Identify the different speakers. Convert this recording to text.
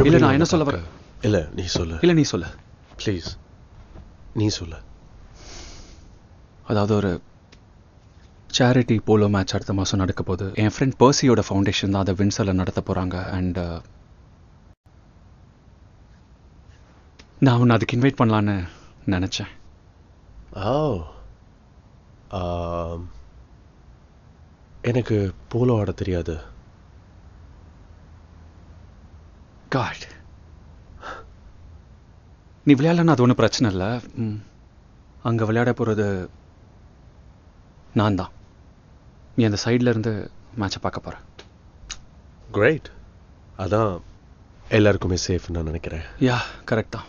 Speaker 1: இல்லை நான் என்ன சொல்ல வரேன்
Speaker 2: இல்லை நீ சொல்லு.
Speaker 1: இல்லை நீ சொல்லு
Speaker 2: ப்ளீஸ் நீ சொல்லு.
Speaker 1: அதாவது ஒரு சேரிட்டி போலோ மேட்ச் அடுத்த மாதம் நடக்க போகுது. என் ஃப்ரெண்ட் பர்சியோட ஃபவுண்டேஷன் தான் அதை வின்சரில் நடத்த போகிறாங்க. அண்ட் நான் உன்னை அதுக்கு இன்வைட் பண்ணலான்னு நினச்சேன்.
Speaker 2: ஓ எனக்கு போலோ ஆட தெரியாது.
Speaker 1: காட், நீ விளையாடலன்னா அது ஒன்றும் பிரச்சனை இல்லை. அங்கே விளையாட போகிறது நான் தான். நீ அந்த சைடில் இருந்து மேட்சை பார்க்க போகிறேன்.
Speaker 2: கிரேட். அதான் எல்லாருக்குமே சேஃப்னு நான் நினைக்கிறேன்.
Speaker 1: யா கரெக்ட் தான்.